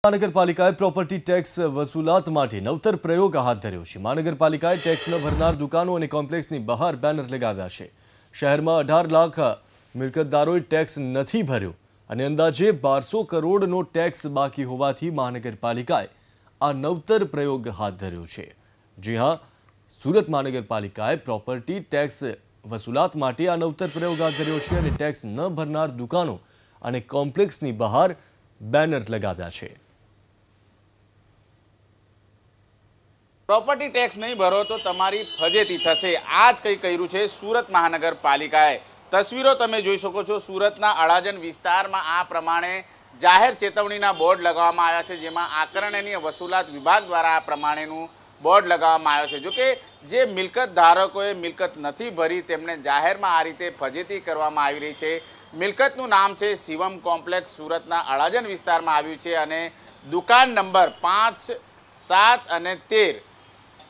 મહાનગરપાલિકાએ property tax વસૂલાત માટે નવતર પ્રયોગ હાથ ધર્યો છે। મહાનગરપાલિકાએ ટેક્સ ન ભરનાર દુકાનો અને કોમ્પ્લેક્સની બહાર બેનર લગાવ્યા છે। શહેરમાં 18 લાખ મિલકતદારોએ ટેક્સ નથી ભર્યો અને અંદાજે 1200 કરોડનો ટેક્સ બાકી હોવાથી મહાનગરપાલિકાએ આ નવતર પ્રયોગ હાથ ધર્યો છે। જી હા, સુરત મહાનગરપાલિકાએ પ્રોપર્ટી ટેક્સ વસૂલાત માટે આ નવતર પ્રયોગ હાથ ધર્યો છે અને ટેક્સ ન ભરનાર દુકાનો અને કોમ્પ્લેક્સની બહાર બેનર લગાવ્યા છે। प्रॉपर्टी टैक्स नहीं भरो तो तमारी फजेती थशे। आज कई कर्युं छे सूरत महानगरपालिकाए। तस्वीरों तमे जोई शको छो। सूरतना अड़ाजन विस्तारमां आ प्रमाणे जाहेर चेतवणीना बोर्ड लगाववामां आव्या छे, जेमां आकरणीय वसूलात विभाग द्वारा आ प्रमाणेनुं बोर्ड लगाववामां आव्युं छे। जो कि जे मिलकत धारकोए मिलकत नहीं भरी तेमने जाहेरमां आ रीते फजेती करवामां आवी रही छे। मिलकतनुं नाम छे शिवम कॉम्प्लेक्स, सूरतना अड़ाजन विस्तारमां आव्युं छे અને दुकान नंबर 5, 7 અને 13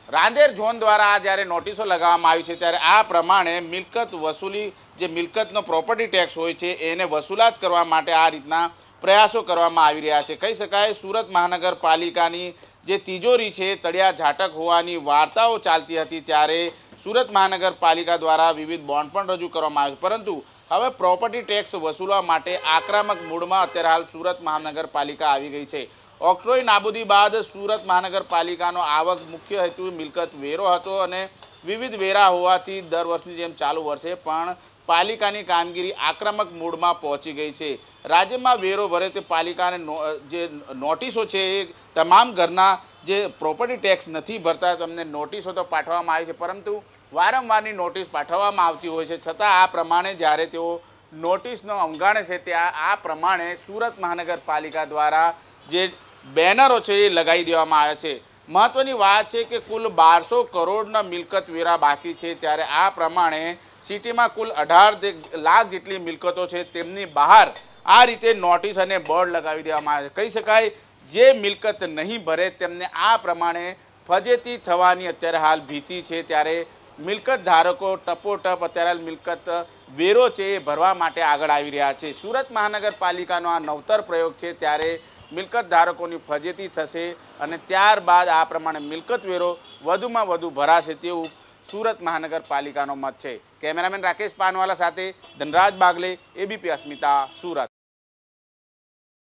रांदेर झोन द्वारा जयरे नोटिसों लगाववामां आवी छे त्यारे आ प्रमाणे मिलकत वसूली जे मिलकतनो प्रोपर्टी टेक्स होय छे एने वसूलात करवा माटे आ रीतना प्रयासों करवामां आवी रह्या छे। कही शकाय सूरत महानगरपालिकानी जे तिजोरी छे तळिया झाटक होवानी वार्ताओ चालती हती त्यारे सूरत महानगरपालिका द्वारा विविध बॉन्ड पण रजू करवामां आव्या, परंतु हवे प्रोपर्टी टेक्स वसूलवा माटे आक्रामक मूडमां अत्यारे हाल सूरत महानगरपालिका आवी गई छे। ऑक्ट्रोय नाबूदी बाद सूरत महानगरपालिकानो आवक मुख्य हेतु मिलकत वेरो हतो અને विविध वेरा होवाथी दर वर्षनी जेम चालू वर्षे पण पालिकानी कामगीरी आक्रामक मूडमां पहोंची गई छे। राज्यमां वेरो भरे ते पालिकाने जे नोटिसो छे तमाम घरना जे प्रोपर्टी टेक्स नहीं भरता तेमने नोटिसो तो पाठववामां आवी छे, परंतु वारंवारनी नोटिस पाठववामां आवती होय छे छतां आ प्रमाणे ज्यारे तेओ नोटिसनो अवगाणे छे त्या आ प्रमाणे सूरत महानगरपालिका द्वारा जे बेनरो छे लगाई देवामां आव्या छे। महत्वनी वात छे कि कुल 1200 करोड़ना मिलकत वेरा बाकी छे, त्यारे आ प्रमाणे सिटीमां कुल 18 लाख जेटली मिलकतो छे तेमनी बहार आ रीते नोटिस अने बोर्ड लगावी देवामां आव्या छे। कही शकाय जे मिलकत नहीं भरे तेमने आ प्रमाणे फजेती थवानी अत्यारे हाल भीति छे, त्यारे मिलकत धारको टपोटप अत्यारे मिलकत वेरो छे भरवा माटे आगळ आवी रह्या छे। सूरत महानगरपालिकानो आ नवतर प्रयोग छे त्यारे मिलकत धारकोनी फजेती थशे અને ત્યારબાદ આ પ્રમાણે મિલકત વેરો વધુમાં વધુ ભરાશે તેવું सूरत महानगरपालिकाનો મત છે। કેમેરામેન રાકેશ પાનવાલા સાથે ધનરાજ બાગલે, એબીપી અસ્મિતા, सूरत।